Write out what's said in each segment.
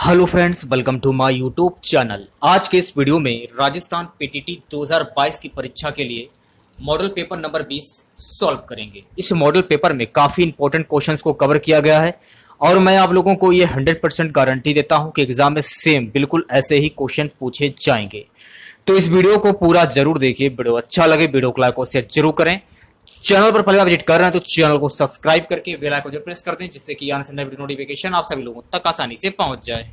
Hello friends, welcome to my YouTube channel. आज के इस वीडियो में राजस्थान पीटीटी 2022 की परीक्षा के लिए मॉडल पेपर नंबर 20 सॉल्व करेंगे। इस मॉडल पेपर में काफ़ी इंपॉर्टेंट क्वेश्चंस को कवर किया गया है और मैं आप लोगों को ये 100% गारंटी देता हूं कि एग्जाम में सेम बिल्कुल ऐसे ही क्वेश्चन पूछे जाएंगे। तो इस वीडियो को पूरा जरूर देखिए। वीडियो अच्छा लगे वीडियो को लाइक और शेयर जरूर करें। चैनल पर पहले बार विजिट कर रहे हैं तो चैनल को सब्सक्राइब करके बेल आइकन को प्रेस कर दें, जिससे कि आने से नए वीडियो नोटिफिकेशन आप सभी लोगों तक आसानी से पहुंच जाए।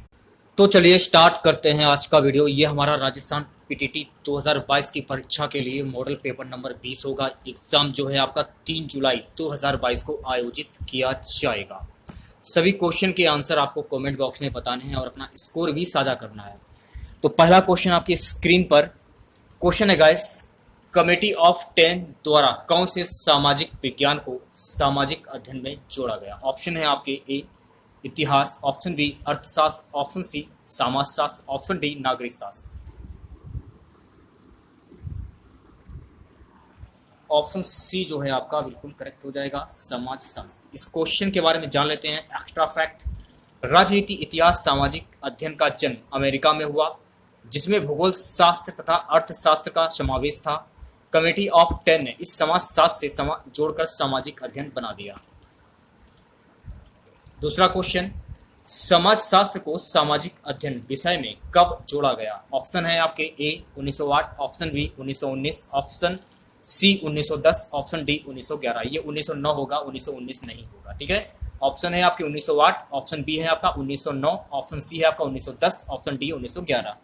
तो चलिए स्टार्ट करते हैं आज का वीडियो। ये हमारा राजस्थान पीटीटी 2022 की परीक्षा के लिए मॉडल पेपर नंबर 20 होगा। एग्जाम जो है आपका 3 जुलाई 2022 को आयोजित किया जाएगा। सभी क्वेश्चन के आंसर आपको कमेंट बॉक्स में बताने हैं और अपना स्कोर भी साझा करना है। तो पहला क्वेश्चन आपकी स्क्रीन पर क्वेश्चन है गाइस, कमेटी ऑफ 10 द्वारा कौन से सामाजिक विज्ञान को सामाजिक अध्ययन में जोड़ा गया? ऑप्शन है आपके ए इतिहास, ऑप्शन बी अर्थशास्त्र, ऑप्शन सी समाजशास्त्र, ऑप्शन डी नागरिक शास्त्र। ऑप्शन सी जो है आपका बिल्कुल करेक्ट हो जाएगा, समाजशास्त्र। इस क्वेश्चन के बारे में जान लेते हैं एक्स्ट्रा फैक्ट। राजनीति, इतिहास, सामाजिक अध्ययन का जन्म अमेरिका में हुआ, जिसमें भूगोल शास्त्र तथा अर्थशास्त्र का समावेश था। कमेटी ऑफ 10 ने इस समाजशास्त्र से जोड़कर सामाजिक अध्ययन बना दिया। दूसरा क्वेश्चन, समाजशास्त्र को सामाजिक अध्ययन विषय में कब जोड़ा गया? ऑप्शन है आपके A 1908, option B 1919, option C 1910, option D 1911। ये 1909 होगा, 1919 नहीं होगा। ठीक है, ऑप्शन है आपके 1908, ऑप्शन बी है आपका 1909, ऑप्शन सी है आपका 1910, ऑप्शन डी 1911।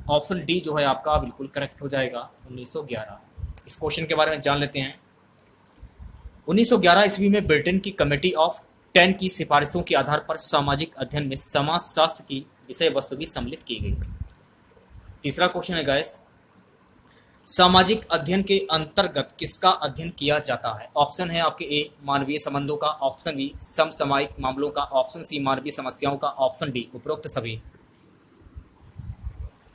ऑप्शन डी जो है आपका बिल्कुल करेक्ट हो जाएगा, 1911। इस क्वेश्चन के बारे में जान लेते हैं। 1911 ईस्वी में ब्रिटेन की कमेटी ऑफ 10 की सिफारिशों के आधार पर सामाजिक अध्ययन में समाजशास्त्र की विषय वस्तु भी सम्मिलित की गई। तीसरा क्वेश्चन है गाइस, सामाजिक अध्ययन के अंतर्गत किसका अध्ययन किया जाता है? ऑप्शन है आपके ए मानवीय संबंधों का, ऑप्शन बी समसामयिक मामलों का, ऑप्शन सी मानवीय समस्याओं का, ऑप्शन डी उपरोक्त सभी।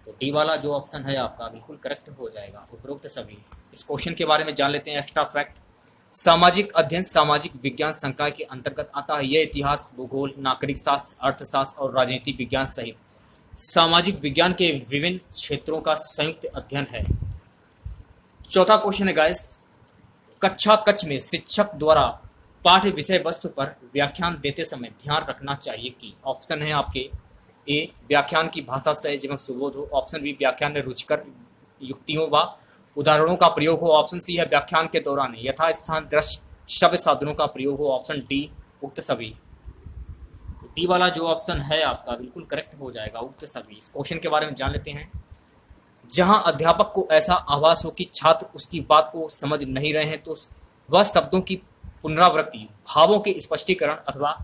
तो डी वाला जो ऑप्शन है आपका बिल्कुल करेक्ट हो जाएगा, उपरोक्त सभी। इस क्वेश्चन के बारे में जान लेते हैं एक्स्ट्रा फैक्ट। सामाजिक अध्ययन सामाजिक विज्ञान संकाय के अंतर्गत आता है। यह इतिहास, भूगोल, नागरिक शास्त्र, अर्थशास्त्र और राजनीति विज्ञान सहित सामाजिक विज्ञान के विभिन्न क्षेत्रों का संयुक्त अध्ययन है। चौथा क्वेश्चन है गाइस, कक्षा कक्ष में शिक्षक द्वारा पाठ्य विषय वस्तु पर व्याख्यान देते समय ध्यान रखना चाहिए कि? ऑप्शन है आपके ए व्याख्यान की भाषा सहज एवं सुबोध हो, ऑप्शन बी व्याख्यान में रुचिकर युक्तियों व उदाहरणों का प्रयोग हो, ऑप्शन सी है व्याख्यान के दौरान यथास्थान दृश्य शब्द साधनों का प्रयोग हो, ऑप्शन डी उक्त सभी। डी वाला जो ऑप्शन है आपका बिल्कुल करेक्ट हो जाएगा, उक्त सभी। इस क्वेश्चन के बारे में जान लेते हैं। जहां अध्यापक को ऐसा आभास हो कि छात्र उसकी बात को समझ नहीं रहे हैं तो वह शब्दों की पुनरावृत्ति, भावों के स्पष्टीकरण अथवा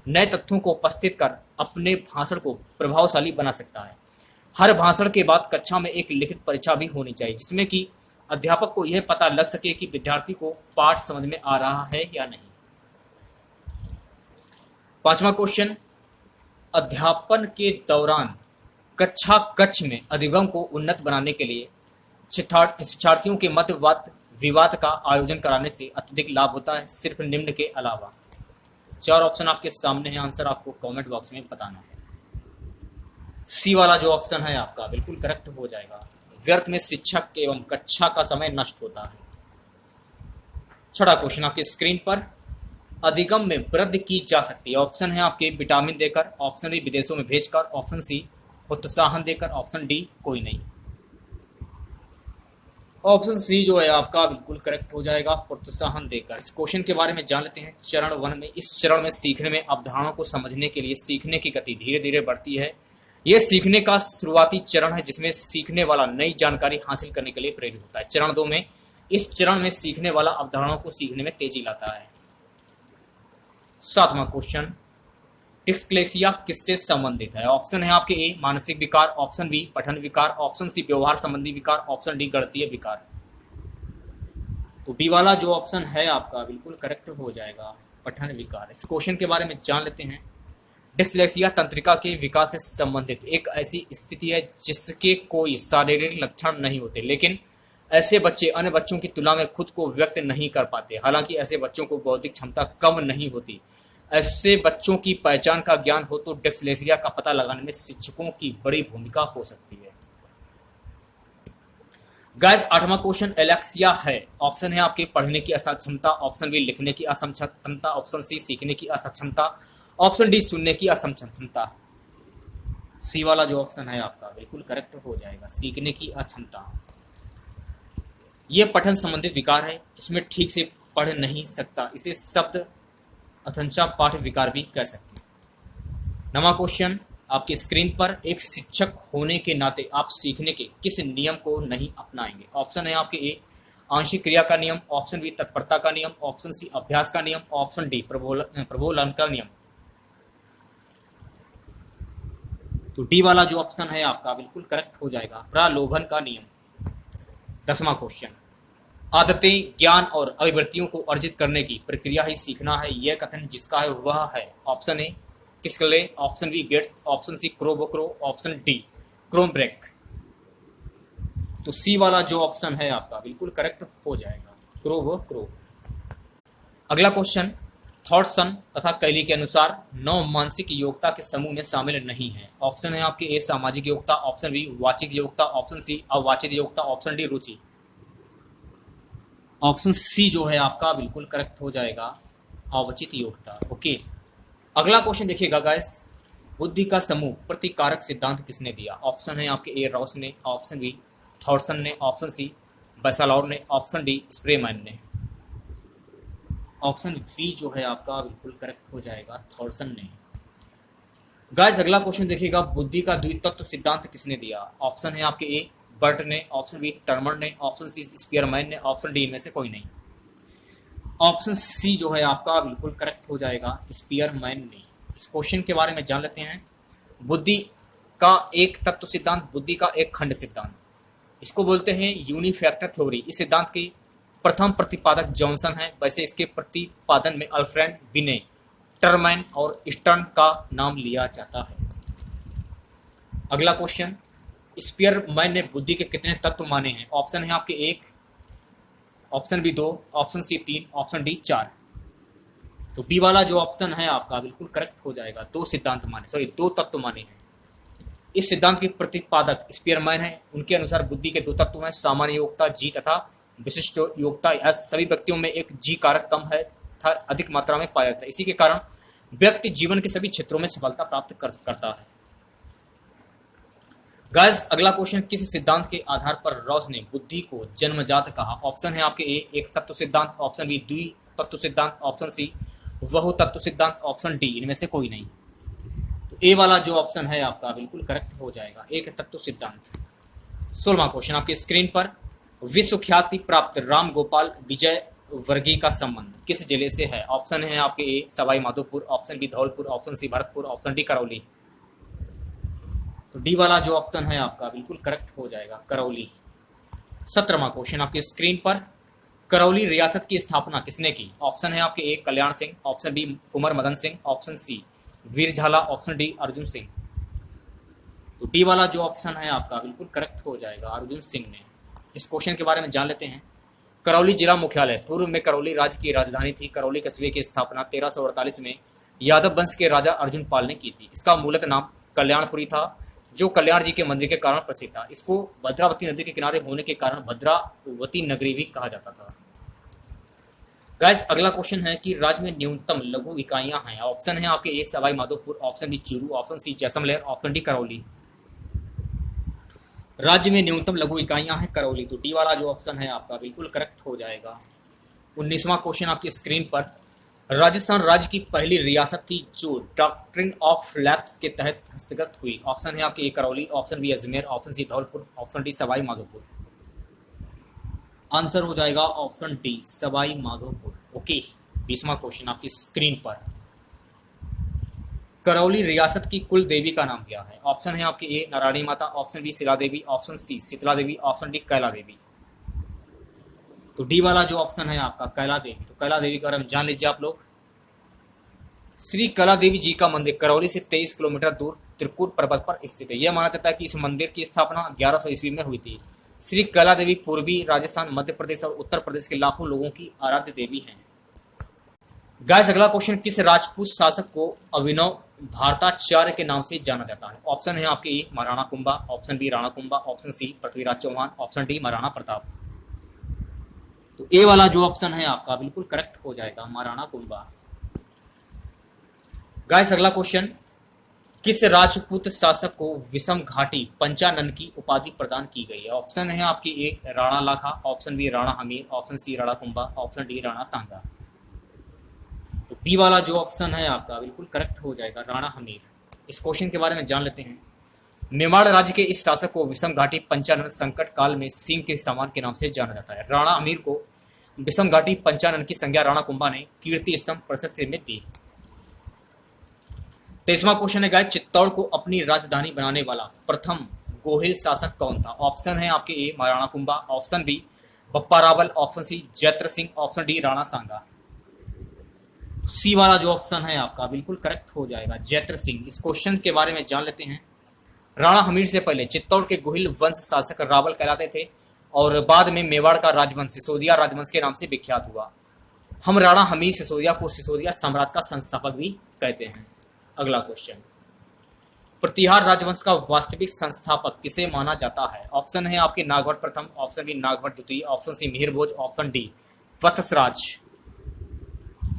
नए तथ्यों को उपस्थित कर अपने भाषण को प्रभावशाली बना सकता है। हर भाषण के बाद कक्षा में एक लिखित परीक्षा भी होनी चाहिए, जिसमें कि अध्यापक को यह पता लग सके कि विद्यार्थी को पाठ समझ में आ रहा है या नहीं। पांचवा क्वेश्चन, अध्यापन के दौरान कक्षा कक्ष में अधिगम को उन्नत बनाने के लिए शिक्षार्थियों के मत विवाद का आयोजन कराने से अत्यधिक लाभ होता है, सिर्फ निम्न के अलावा। चार ऑप्शन आपके सामने है, आंसर आपको कमेंट बॉक्स में बताना है। सी वाला जो ऑप्शन है आपका बिल्कुल करेक्ट हो जाएगा, व्यर्थ में शिक्षक एवं कक्षा का समय नष्ट होता है। छठा क्वेश्चन आपकी स्क्रीन पर, अधिगम में वृद्धि की जा सकती है। ऑप्शन है आपके विटामिन देकर, ऑप्शन बी विदेशों में भेजकर, ऑप्शन सी प्रोत्साहन देकर, ऑप्शन डी कोई नहीं। ऑप्शन सी जो है आपका बिल्कुल करेक्ट हो जाएगा, प्रोत्साहन देकर। इस क्वेश्चन के बारे में जान लेते हैं। चरण 1 में, इस चरण में सीखने में अवधारणाओं को समझने के लिए सीखने की गति धीरे धीरे बढ़ती है। यह सीखने का शुरुआती चरण है, जिसमें सीखने वाला नई जानकारी हासिल करने के लिए प्रेरित होता है। चरण 2 में, इस चरण में सीखने वाला अवधारणाओं को सीखने में तेजी लाता है। सातवां क्वेश्चन, डिस्लेक्सिया किससे संबंधित है? ऑप्शन है आपके ए मानसिक विकार, ऑप्शन बी पठन विकार, ऑप्शन सी व्यवहार संबंधी विकार, ऑप्शन डी गणितीय विकार। तो बी वाला जो ऑप्शन है आपका बिल्कुल करेक्ट हो जाएगा, पठन विकार। इस क्वेश्चन के बारे में जान लेते हैं। डिस्लेक्सिया तंत्रिका के विकास से संबंधित एक ऐसी स्थिति है जिसके कोई शारीरिक लक्षण नहीं होते, लेकिन ऐसे बच्चे अन्य बच्चों की तुलना में खुद को व्यक्त नहीं कर पाते। हालांकि ऐसे बच्चों को बौद्धिक क्षमता कम नहीं होती, ऐसे बच्चों की पहचान का ज्ञान हो तो डिस्लेक्सिया का पता लगाने में शिक्षकों की बड़ी भूमिका हो सकती है। गाइस 8वां क्वेश्चन एलेक्सिया है। ऑप्शन है आपके पढ़ने की असक्षमता, ऑप्शन बी लिखने की असक्षमता, ऑप्शन सी सीखने की असक्षमता, ऑप्शन डी सुनने की असक्षमता। सी वाला जो ऑप्शन है आपका बिल्कुल करेक्ट हो जाएगा, सीखने की अक्षमता। यह पठन संबंधित विकार है, इसमें ठीक से पढ़ नहीं सकता, इसे शब्द अथंचा पाठ विकार भी कह सकते हैं। 9वां क्वेश्चन आपकी स्क्रीन पर, एक शिक्षक होने के नाते आप सीखने के किस नियम को नहीं अपनाएंगे? ऑप्शन है आपके ए आंशिक क्रिया का नियम, ऑप्शन बी तत्परता का नियम, ऑप्शन सी अभ्यास का नियम, ऑप्शन डी प्रबोधन का नियम। तो डी वाला जो ऑप्शन है आपका बिल्कुल करेक्ट हो जाएगा, प्रलोभन का नियम। 10वां क्वेश्चन, आदतें ज्ञान और अभिवृत्तियों को अर्जित करने की प्रक्रिया ही सीखना है, यह कथन जिसका है वह है। ऑप्शन ए किस्कले, ऑप्शन बी गेट्स, ऑप्शन सी क्रोबोक्रो, ऑप्शन डी क्रोमब्रेक। तो सी वाला जो ऑप्शन है आपका बिल्कुल करेक्ट हो जाएगा, क्रोबोक्रो। अगला क्वेश्चन, थॉटसन तथा कैली के अनुसार 9 मानसिक योग्यता के समूह में शामिल नहीं है। ऑप्शन है आपके ए सामाजिक योग्यता, ऑप्शन बी वाचिक योग्यता, ऑप्शन सी अवाचिक योग्यता, ऑप्शन डी रुचि। ऑप्शन सी जो है आपका बिल्कुल करेक्ट हो जाएगा, अवचित योग्यता। ओके, अगला क्वेश्चन देखिएगा गाइस, बुद्धि का समूह प्रतिकारक सिद्धांत किसने दिया? ऑप्शन है आपके ए रॉस ने, ऑप्शन बी थॉटसन ने, ऑप्शन सी बैसालाउर ने, ऑप्शन डी स्प्रेमैन ने। ऑप्शन बी जो है आपका बिल्कुल करेक्ट हो जाएगा, थॉटसन ने। गाइस अगला क्वेश्चन देखिएगा, बुद्धि का द्वितत्व सिद्धांत किसने दिया? ऑप्शन है आपके ए बर्ट ने, ऑप्शन बी टर्मर ने, ऑप्शन सी स्पीयरमैन ने, ऑप्शन डी इनमें से कोई नहीं। ऑप्शन सी जो है आपका बिल्कुल करेक्ट हो जाएगा, स्पीयरमैन ने। इस क्वेश्चन के बारे में जान लेते हैं। बुद्धि का एक तत्व सिद्धांत, बुद्धि का एक खंड सिद्धांत, इसको बोलते हैं यूनिफैक्टर थ्योरी। इस सिद्धांत के प्रथम प्रतिपादक जॉनसन है, वैसे इसके प्रतिपादन में अल्फ्रेड बिने, टर्मैन और स्टर्न का नाम लिया जाता है। अगला क्वेश्चन, स्पीयरमैन ने बुद्धि के कितने तत्व माने हैं? ऑप्शन है आपके 1, option B 2, option C 3, option D 4। तो बी वाला जो ऑप्शन है आपका बिल्कुल करेक्ट हो जाएगा, 2 तत्व माने हैं। इस सिद्धांत के प्रतिपादक स्पीयरमैन है। उनके अनुसार बुद्धि के 2 तत्व हैं, सामान्य योग्यता जी तथा विशिष्ट योग्यता। यह सभी व्यक्तियों में एक जी कारक कम है तथा अधिक मात्रा में पाया जाता है, इसी के कारण व्यक्ति जीवन के सभी क्षेत्रों में सफलता प्राप्त करता है। गाइस अगला क्वेश्चन, किस सिद्धांत के आधार पर रॉस ने बुद्धि को जन्मजात कहा? ऑप्शन है आपके ए एक तत्व सिद्धांत, ऑप्शन बी द्वितत्व सिद्धांत, ऑप्शन सी बहु तत्व सिद्धांत, ऑप्शन डी इनमें से कोई नहीं। तो ए वाला जो ऑप्शन है आपका बिल्कुल करेक्ट हो जाएगा, एक तत्व सिद्धांत। 16वां क्वेश्चन आपकी स्क्रीन पर, विश्व ख्याति प्राप्त राम गोपाल विजय वर्गीय का संबंध किस जिले से है? ऑप्शन है आपके A Sawai Madhopur, option B Dholpur, option C Bharatpur, option D Karauli. तो डी वाला जो ऑप्शन है आपका बिल्कुल करेक्ट हो जाएगा, करौली। 17वां क्वेश्चन आपकी स्क्रीन पर, करौली रियासत की स्थापना किसने की? ऑप्शन है आपके ए कल्याण सिंह, ऑप्शन बी कुंवर मदन सिंह, ऑप्शन सी वीर झाला, ऑप्शन डी अर्जुन सिंह। तो डी वाला जो ऑप्शन है आपका बिल्कुल करेक्ट हो जाएगा, अर्जुन सिंह ने। इस क्वेश्चन के बारे में जान लेते हैं। करौली जिला मुख्यालय, पूर्व में करौली राज्य की राजधानी थी। करौली कस्बे की स्थापना 1348 में यादव वंश के राजा अर्जुन पाल ने की थी। इसका मूलतः नाम कल्याणपुरी था, जो कल्याण जी के मंदिर के कारण प्रसिद्ध था। इसको भद्रावती नदी के किनारे होने के कारण भद्रावती नगरी भी कहा जाता था। गाइस अगला क्वेश्चन है कि राज्य में न्यूनतम लघु इकाइयां हैं। ऑप्शन है आपके A Sawai Madhopur, option B Churu, option C Jaisalmer, option D Karauli. राज्य में न्यूनतम लघु इकाइयां हैं करौली। तो डी वाला जो ऑप्शन है आपका बिल्कुल करेक्ट हो जाएगा। 19वां क्वेश्चन आपकी स्क्रीन पर, राजस्थान राज्य की पहली रियासत थी जो डॉक्ट्रिन ऑफ लैप्स के तहत हस्तगत हुई। ऑप्शन है आपके A Karauli, option B Ajmer, option C Dholpur, option D Sawai Madhopur. Answer हो जाएगा option D Sawai Madhopur. Okay, 20वां क्वेश्चन आपकी स्क्रीन पर, करौली रियासत की कुल देवी का नाम क्या है? ऑप्शन है आपके ए नारायणी माता, ऑप्शन बी शिला देवी, ऑप्शन सी शीतला देवी, ऑप्शन डी कैला देवी। तो डी वाला जो ऑप्शन है आपका कैला देवी। तो कैला देवी के बारे में जान लीजिए आप लोग। श्री कैला देवी जी का मंदिर करौली से 23 किलोमीटर दूर त्रिकुट पर्वत पर स्थित है। यह माना जाता है कि इस मंदिर की स्थापना 1100 ईस्वी में हुई थी। श्री कैला देवी पूर्वी राजस्थान, मध्य प्रदेश और उत्तर प्रदेश के लाखों लोगों की आराध्य देवी हैं। गाइस अगला क्वेश्चन, किस राजपूत शासक को अभिनव भारताचार्य के नाम से जाना जाता है? ऑप्शन है आपके A Maharana Kumbha, option B Rana Kumbha, option C Prithviraj Chauhan, option D Maharana Pratap. तो ए वाला जो ऑप्शन है आपका बिल्कुल करेक्ट हो जाएगा, महाराणा कुंभा। गाइस अगला क्वेश्चन, किस राजपूत शासक को विषम घाटी पंचानन की उपाधि प्रदान की गई है? ऑप्शन है आपकी A Rana Lakha, option B Rana Hamir, option C Rana Kumbha, option D Rana Sanga. तो बी वाला जो ऑप्शन है आपका बिल्कुल करेक्ट हो जाएगा, राणा हमीर। इस क्वेश्चन के बारे में जान लेते हैं। मेवाड़ राज्य के इस शासक को विषम घाटी पंचानन संकट काल में सिंह के समान के नाम से जाना जाता है। राणा हमीर को विषम घाटी पंचानन की संज्ञा राणा कुंभा ने कीर्ति स्तंभ प्रशस्ति में दी। 23वां क्वेश्चन है गाइस, चित्तौड़ को अपनी राजधानी बनाने वाला प्रथम गोहिल शासक कौन था? ऑप्शन है आपके A Maharana Kumbha, option B Bappa Rawal, option C Jaitra Singh, option D Rana Sanga. C वाला जो ऑप्शन है आपका बिल्कुल करेक्ट हो जाएगा, जैत्र सिंह। इस क्वेश्चन के बारे में जान लेते हैं। राणा हमीर से पहले चित्तौड़ के गोहिल वंश शासक रावल कहलाते थे और बाद में मेवाड़ का राजवंश सिसोदिया राजवंश के नाम से विख्यात हुआ। हम राणा हमीर सिसोदिया को सिसोदिया साम्राज्य का संस्थापक भी कहते हैं। अगला क्वेश्चन, प्रतिहार राजवंश का वास्तविक संस्थापक किसे माना जाता है? ऑप्शन है आपके नागभट्ट प्रथम, ऑप्शन बी नागभट्ट द्वितीय, ऑप्शन सी मिहिर भोज, ऑप्शन डी वत्सराज।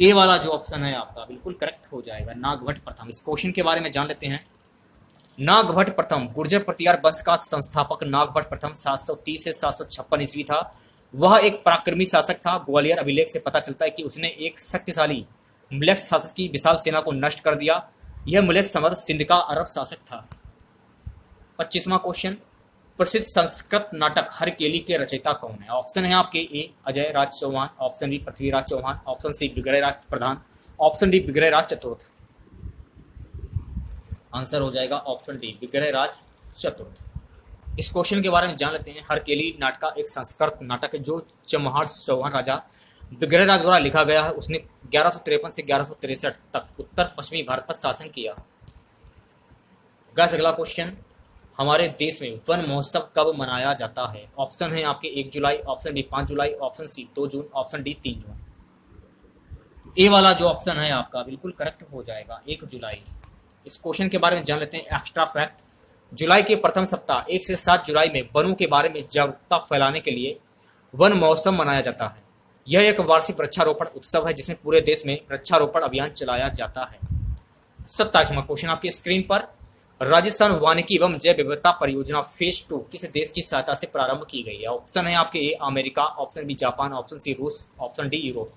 ए वाला जो ऑप्शन है आपका बिल्कुल करेक्ट हो जाएगा, नागभट्ट प्रथम। इस क्वेश्चन के बारे में जान लेते हैं। नागभट्ट प्रथम गुर्जर प्रतिहार वंश का संस्थापक नागभट्ट प्रथम 730 से 756 ईस्वी था। वह एक पराक्रमी शासक था। ग्वालियर अभिलेख से पता चलता है कि उसने एक शक्तिशाली म्लेच्छ शासक की विशाल सेना को नष्ट कर दिया। यह म्लेच्छ समर सिंध का अरब शासक था। 25वां क्वेश्चन, प्रसिद्ध संस्कृत नाटक हरकेली के रचयिता कौन है? ऑप्शन है आपके A Ajay Raj Chauhan, option B Prithviraj Chauhan, option C Vigraharaj Pradhan, option D Vigraharaj चतुर्थ। आंसर हो जाएगा ऑप्शन डी विग्रहराज चतुर्थ। इस क्वेश्चन के बारे में जान लेते हैं। हरकेली नाटक एक संस्कृत नाटक है जो चमहार चौहान राजा विग्रहराज द्वारा लिखा गया है। उसने 1153 से 1163 तक उत्तर पश्चिमी भारत पर शासन किया। गाइस अगला क्वेश्चन, हमारे देश में वन महोत्सव कब मनाया जाता है? ऑप्शन है आपके 1 जुलाई, ऑप्शन बी 5 जुलाई, ऑप्शन सी 2 जून, ऑप्शन डी 3 जून। ए वाला जो ऑप्शन है आपका बिल्कुल करेक्ट हो जाएगा, 1 जुलाई। इस क्वेश्चन के बारे में जान लेते हैं। एक्स्ट्रा फैक्ट, जुलाई के प्रथम सप्ताह 1 से 7 जुलाई में वनों के बारे में जागरूकता फैलाने के लिए वन महोत्सव मनाया जाता है। यह एक वार्षिक वृक्षारोपण उत्सव है जिसमें पूरे देश में वृक्षारोपण अभियान चलाया जाता है। 27वां क्वेश्चन आपकी स्क्रीन पर, राजस्थान वानिकी एवं जैव विविधता परियोजना फेज 2 किस देश की सहायता से प्रारंभ की गई है? ऑप्शन है आपके A America, option B Japan, option C रूस, ऑप्शन डी यूरोप।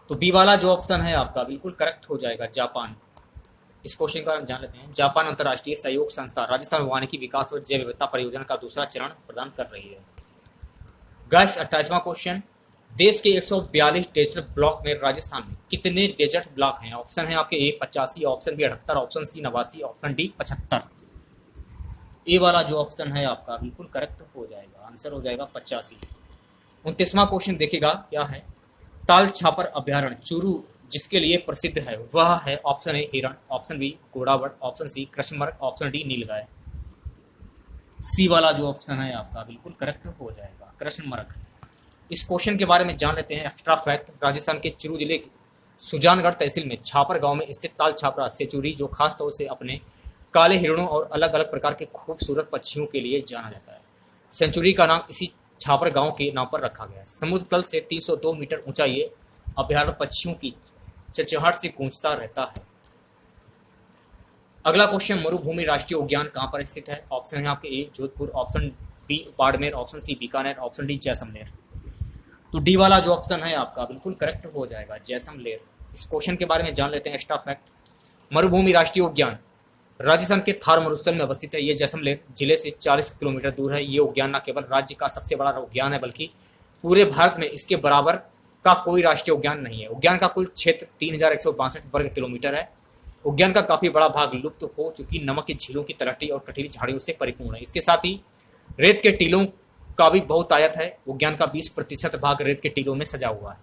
तो बी वाला जो ऑप्शन है आपका बिल्कुल करेक्ट हो जाएगा, जापान। इस क्वेश्चन का जान लेते हैं। जापान अंतर्राष्ट्रीय सहयोग संस्था राजस्थान वानिकी विकास और जैव विविधता परियोजना का दूसरा चरण प्रदान कर रही है। गाइस 28वां क्वेश्चन, देश के 142 डेजर्ट ब्लॉक में राजस्थान में कितने डेजर्ट ब्लॉक हैं? ऑप्शन है आपके A 85, option B 78, option C 89, option D 75। A वाला जो ऑप्शन है आपका बिल्कुल करेक्ट हो जाएगा, आंसर हो जाएगा 85। 29वां क्वेश्चन देखिएगा क्या है। ताल छापर अभ्यारण्य चूरू जिसके लिए प्रसिद्ध है वह है? ऑप्शन ए हिरण, ऑप्शन बी घोड़ावट, ऑप्शन सी कृष्णमृग, ऑप्शन डी नीलगाय। सी वाला जो ऑप्शन है आपका बिल्कुल करेक्ट हो जाएगा, कृष्णमृग। इस क्वेश्चन के बारे में जान लेते हैं। एक्स्ट्रा फैक्ट, राजस्थान के चूरू जिले के सुजानगढ़ तहसील में छापर गांव में स्थित ताल छापरा सेंचुरी जो खास तौर से अपने काले हिरणों और अलग अलग प्रकार के खूबसूरत पक्षियों के लिए जाना जाता है। सेंचुरी का नाम इसी छापर गांव के नाम पर रखा गया है। समुद्र तल से 302 मीटर ऊंचा ये अभयारण्य पक्षियों की चहचहाहट से गूंजता रहता है। अगला क्वेश्चन, मरुभूमि राष्ट्रीय उद्यान कहां पर स्थित है? ऑप्शन है आपके A Jodhpur, option B Barmer, option C Bikaner, option D Jaisalmer. तो डी वाला जो ऑप्शन है आपका बिल्कुल करेक्ट हो जाएगा, जैसलमेर। इस क्वेश्चन के बारे में जान लेते हैं। एक्स्ट्रा फैक्ट, मरुभूमि राष्ट्रीय उद्यान राजस्थान के थार मरुस्थल में अवस्थित है। ये जैसलमेर जिले से 40 किलोमीटर दूर है। ये उद्यान न केवल राज्य का सबसे बड़ा उद्यान है बल्कि पूरे भारत में इसके बराबर का कोई राष्ट्रीय उद्यान नहीं है। उद्यान का कुल क्षेत्र 3162 वर्ग किलोमीटर है। उद्यान का काफी बड़ा भाग लुप्त हो चुकी नमक की झीलों की तलहटी और कटीली झाड़ियों से परिपूर्ण है। इसके साथ ही रेत के टीलों का भी बहुतायत है। उद्यान का 20% भाग रेत के टीलों में सजा हुआ है।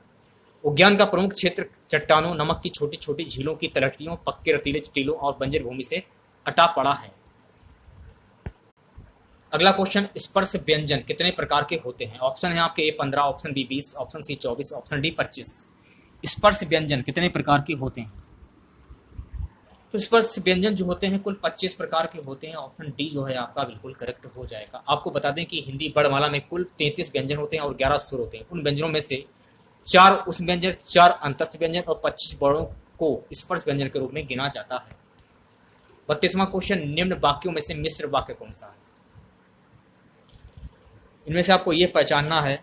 उद्यान का प्रमुख क्षेत्र चट्टानों, नमक की छोटी छोटी झीलों की तलहटियों, पक्के रतीले टीलों और बंजर भूमि से अटा पड़ा है। अगला क्वेश्चन, स्पर्श व्यंजन कितने प्रकार के होते हैं? ऑप्शन है आपके A 15, option B 20, option C 24, option D 25। स्पर्श व्यंजन कितने प्रकार के होते हैं? तो स्पर्श व्यंजन जो होते हैं कुल 25 प्रकार के होते हैं। ऑप्शन डी जो है आपका बिल्कुल करेक्ट हो जाएगा। आपको बता दें कि हिंदी वर्णमाला में कुल 33 व्यंजन होते हैं और 11 सुर होते हैं। उन व्यंजनों में से 4 उस व्यंजन, 4 अंतस्थ व्यंजन और 25 वर्णों को स्पर्श व्यंजन के रूप में गिना जाता है। 32वां क्वेश्चन, निम्न वाक्यों में से मिश्र वाक्य कौन सा है? इनमें से आपको यह पहचानना है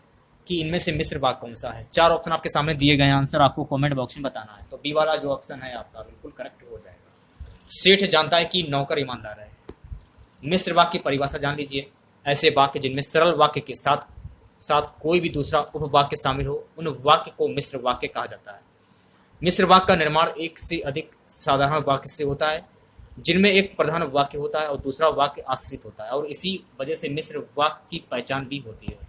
कि इनमें से मिश्र वाक्य कौन सा है। 4 ऑप्शन आपके सामने दिए गए हैं, आंसर आपको कमेंट बॉक्स में बताना है। तो बी वाला जो ऑप्शन है आपका बिल्कुल करेक्ट हो जाएगा। सेठ जानता है कि नौकर ईमानदार है। मिश्र वाक्य की परिभाषा जान लीजिए, ऐसे वाक्य जिनमें सरल वाक्य के साथ साथ कोई भी दूसरा उपवाक्य शामिल हो, उन वाक्य को मिश्र वाक्य कहा जाता है। मिश्र वाक्य का निर्माण एक से अधिक साधारण वाक्य से होता है, जिनमें एक प्रधान वाक्य होता है और दूसरा वाक्य आश्रित होता है, और इसी वजह से मिश्र वाक्य की पहचान भी होती है।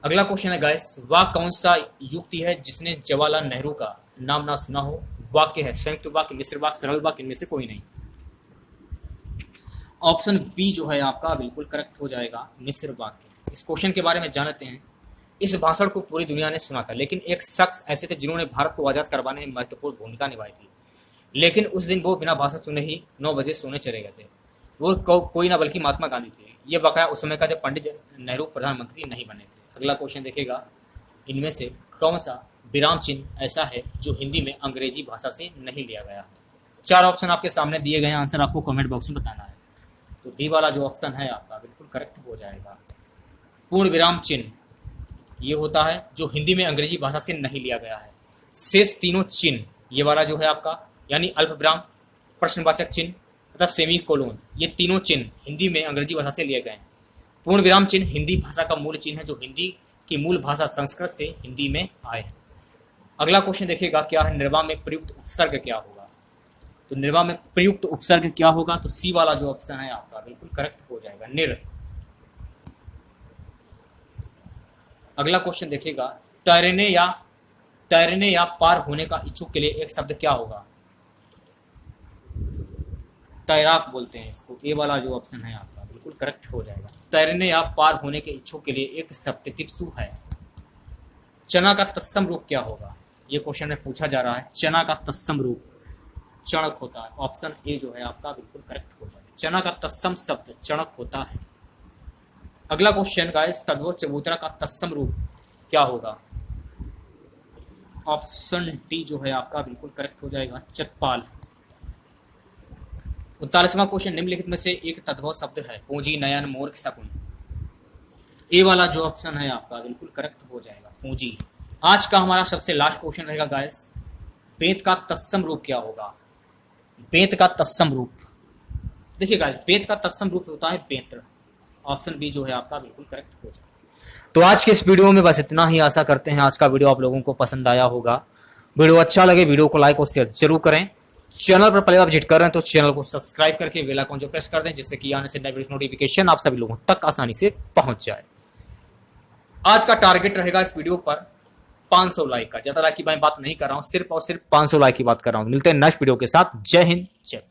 अगला क्वेश्चन है गाइस, वह कौन सा युक्ति है जिसने जवाहरलाल नेहरू का नाम ना सुना हो? वाक्य है संयुक्त वाक्य, मिश्र वाक्य, सरल वाक्य, इनमें से कोई नहीं। ऑप्शन बी जो है आपका बिल्कुल करेक्ट हो जाएगा, मिश्र वाक्य। इस क्वेश्चन के बारे में जानते हैं। इस भाषण को पूरी दुनिया ने सुना था, लेकिन एक शख्स ऐसे थे जिन्होंने भारत को आजाद करवाने में महत्वपूर्ण भूमिका निभाई थी। लेकिन उस दिन वो बिना भाषण सुने ही 9 बजे सोने चले गए थे। वो कोई ना बल्कि महात्मा गांधी थे। ये वाकया उस समय का जब पंडित नेहरू प्रधानमंत्री नहीं बने थे। अगला क्वेश्चन देखेगा, इनमें से कौन सा विराम चिन्ह ऐसा है जो हिंदी में अंग्रेजी भाषा से नहीं लिया गया? 4 ऑप्शन आपके सामने दिए गए हैं, आंसर आपको कमेंट बॉक्स में बताना है। तो डी वाला जो ऑप्शन है आपका बिल्कुल करेक्ट हो जाएगा। पूर्ण विराम चिन्ह ये होता है जो हिंदी में अंग्रेजी भाषा से नहीं लिया गया है। शेष तीनों चिन्ह ये वाला जो है आपका, यानी अल्प विराम, प्रश्नवाचक चिन्ह तथा सेमी कोलोन, ये तीनों चिन्ह हिंदी में अंग्रेजी भाषा से लिए गए हैं। पूर्ण विराम चिन्ह हिंदी भाषा का मूल चिन्ह है, जो हिंदी की मूल भाषा संस्कृत से हिंदी में आए हैं। अगला क्वेश्चन देखिएगा, क्या है निर्वाह में प्रयुक्त उपसर्ग क्या होगा? तो निर्वाह में प्रयुक्त उपसर्ग क्या होगा? तो सी वाला जो ऑप्शन है आपका बिल्कुल करेक्ट हो जाएगा, निर। अगला क्वेश्चन देखिएगा, तैरने या पार होने का इच्छुक के लिए एक शब्द क्या होगा? तैराक बोलते हैं इसको। ए वाला जो ऑप्शन है आपका बिल्कुल करेक्ट हो जाएगा। तैरने या पार होने के इच्छुक के लिए एक शब्द तिप्सु है। चना का तत्सम रूप क्या होगा? ये क्वेश्चन में पूछा जा रहा है। चना का तत्सम रूप चणक होता है। ऑप्शन ए जो है आपका बिल्कुल करेक्ट हो जाएगा। चना का तत्सम शब्द चणक होता है। अगला क्वेश्चन गाइस, तद्भव चबूतरा का तत्सम रूप क्या होगा? ऑप्शन डी जो है आपका बिल्कुल करेक्ट हो जाएगा, चतपाल। 39वां क्वेश्चन, निम्नलिखित में से एक तद्भव शब्द है, पूंजी, नयन, मूर्ख, शकुन। ए वाला जो ऑप्शन है आपका बिल्कुल करेक्ट हो जाएगा, पूंजी। आज का हमारा सबसे लास्ट क्वेश्चन रहेगा गाइस, बेत का तत्सम रूप क्या होगा? बेत का तत्सम रूप, देखिए गाइस, बेत का तत्सम रूप होता है बेत्र। ऑप्शन बी जो है आपका बिल्कुल करेक्ट हो जाएगा। तो आज के इस वीडियो में बस इतना ही। आशा करते हैं आज का वीडियो आप लोगों को पसंद आया होगा। वीडियो अच्छा लगे वीडियो को लाइक और शेयर जरूर करें। चैनल पर पहले आप विजिट कर रहे हैं तो चैनल को सब्सक्राइब करके बेल आइकन जो प्रेस कर दें, जिससे कि आने से नई वीडियो नोटिफिकेशन आप सभी लोगों तक आसानी से पहुंच जाए। आज का टारगेट रहेगा इस वीडियो पर 500 लाइक का। ज्यादा लाइक की मैं बात नहीं कर रहा हूं, सिर्फ और सिर्फ 500 लाइक की बात कर रहा हूं। मिलते हैं नेक्स्ट वीडियो के साथ। जय हिंद, जय